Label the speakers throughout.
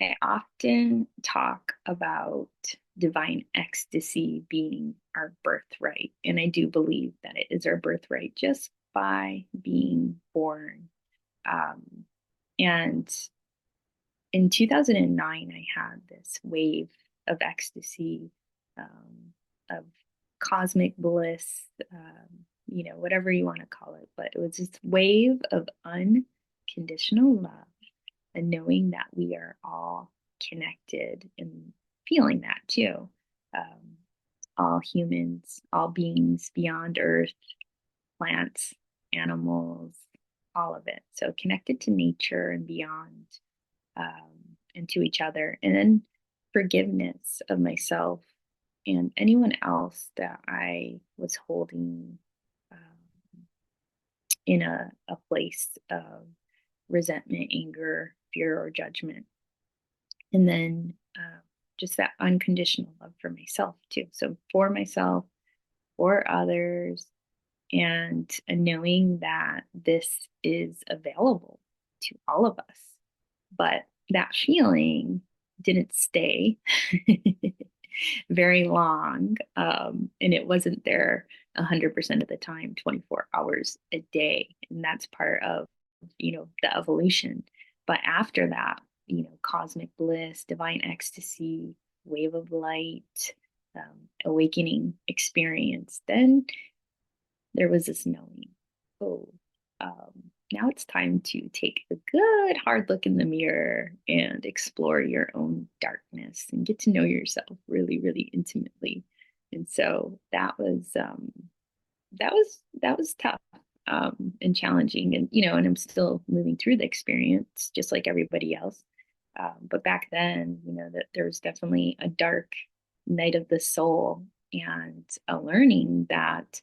Speaker 1: I often talk about divine ecstasy being our birthright, and I do believe that it is our birthright just by being born. Um, and in 2009, I had this wave of ecstasy, of cosmic bliss, whatever you want to call it, but it was this wave of unconditional love and knowing that we are all connected and feeling that too. Um, all humans, all beings beyond Earth, plants, animals, all of it. So connected to nature and beyond, and to each other. And then forgiveness of myself and anyone else that I was holding in a place of resentment, anger, fear, or judgment. And then just that unconditional love for myself too. So for myself, for others, and knowing that this is available to all of us. But that feeling didn't stay very long, and it wasn't there 100% of the time, 24 hours a day. And that's part of, the evolution. But after that, cosmic bliss, divine ecstasy, wave of light, awakening experience, then there was this knowing, oh, now it's time to take a good hard look in the mirror and explore your own darkness and get to know yourself really, really intimately. And so that was tough, and challenging, and and I'm still moving through the experience just like everybody else. But back then, that there was definitely a dark night of the soul and a learning that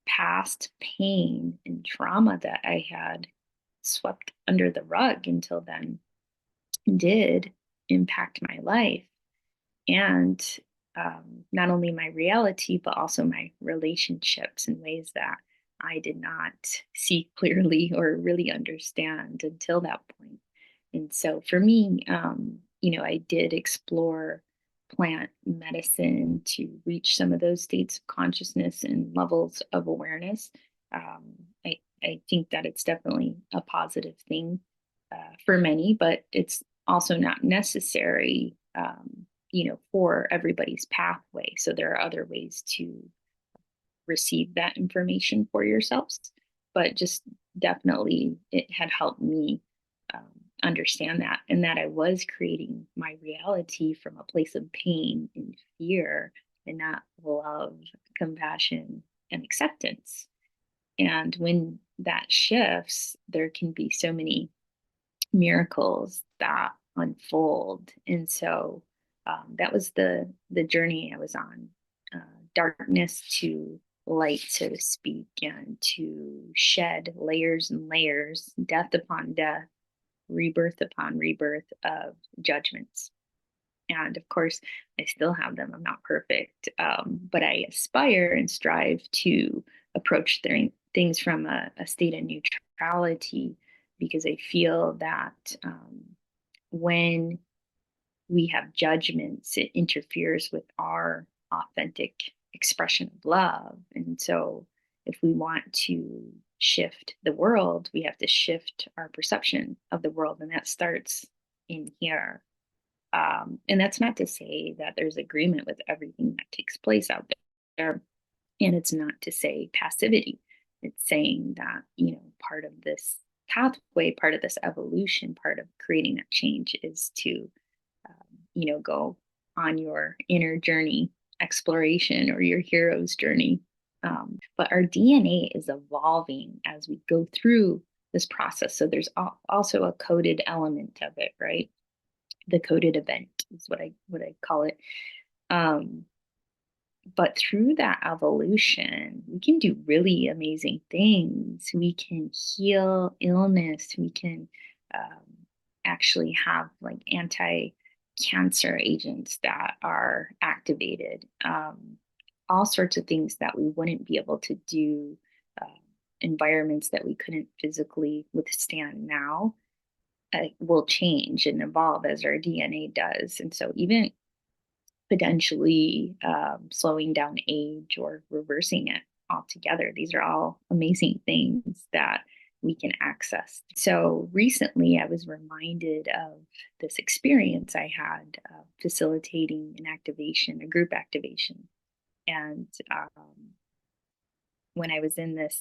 Speaker 1: past pain and trauma that I had swept under the rug until then did impact my life, and not only my reality, but also my relationships in ways that I did not see clearly or really understand until that point. And so for me, I did explore plant medicine to reach some of those states of consciousness and levels of awareness. Um, I think that it's definitely a positive thing for many, but it's also not necessary, for everybody's pathway. So there are other ways to receive that information for yourselves. But just definitely, it had helped me um, understand that, and that I was creating my reality from a place of pain and fear and not love, compassion, and acceptance. And when that shifts, there can be so many miracles that unfold. And so that was the journey I was on, uh, darkness to light, so to speak, and to shed layers and layers, death upon death, rebirth upon rebirth of judgments. And of course, I still have them. I'm not perfect, but I aspire and strive to approach things from a state of neutrality, because I feel that when we have judgments, it interferes with our authentic expression of love. And so, if we want to shift the world, we have to shift our perception of the world. And that starts in here. And that's not to say that there's agreement with everything that takes place out there. And it's not to say passivity. It's saying that, part of this pathway, part of this evolution, part of creating that change is to, go on your inner journey exploration or your hero's journey. But our DNA is evolving as we go through this process. So there's also a coded element of it, right? The coded event is what I call it. Um, but through that evolution, we can do really amazing things. We can heal illness. We can actually have like anti-cancer agents that are activated. All sorts of things that we wouldn't be able to do, uh, environments that we couldn't physically withstand now. will change and evolve as our DNA does. And so even potentially slowing down age or reversing it altogether. These are all amazing things that we can access. So recently, I was reminded of this experience I had facilitating an activation, a group activation. And when I was in this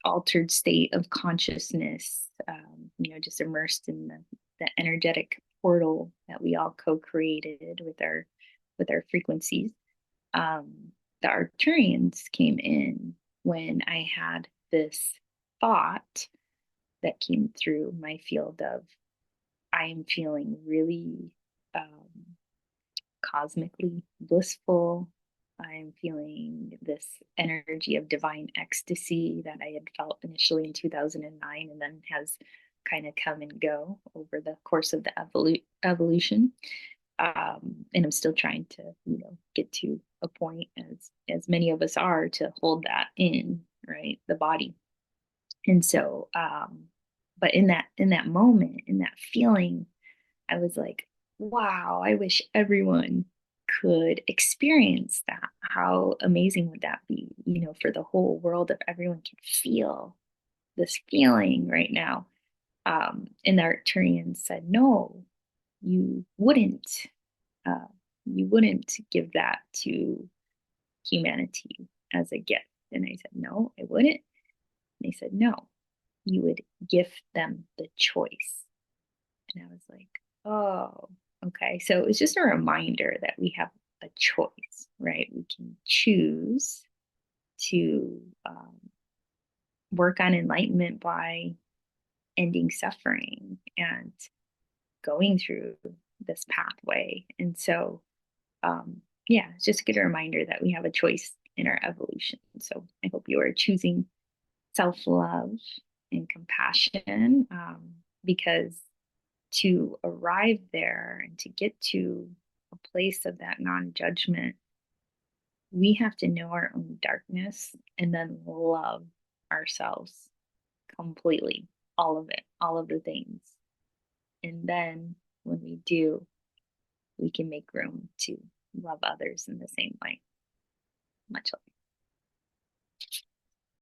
Speaker 1: altered state of consciousness, just immersed in the energetic portal that we all co-created with our frequencies. The Arcturians came in when I had this thought that came through my field of I am feeling really cosmically blissful. I'm feeling this energy of divine ecstasy that I had felt initially in 2009 and then has kind of come and go over the course of the evolution. And I'm still trying to, get to a point as many of us are to hold that in, right? The body. And so, but in that moment, in that feeling, I was like, wow, I wish everyone could experience that. How amazing would that be, for the whole world if everyone can feel this feeling right now? And the Arcturians said, no, you wouldn't. Uh, you wouldn't give that to humanity as a gift. And I said, no, I wouldn't. And they said, no, you would gift them the choice. And I was like, oh, okay. So it's just a reminder that we have a choice, right? We can choose to work on enlightenment by ending suffering and going through this pathway. And so, yeah, it's just a good reminder that we have a choice in our evolution. So I hope you are choosing self-love and compassion, because to arrive there and to get to a place of that non-judgment, we have to know our own darkness and then love ourselves completely, all of it, all of the things. And then when we do, we can make room to love others in the same way. Much love.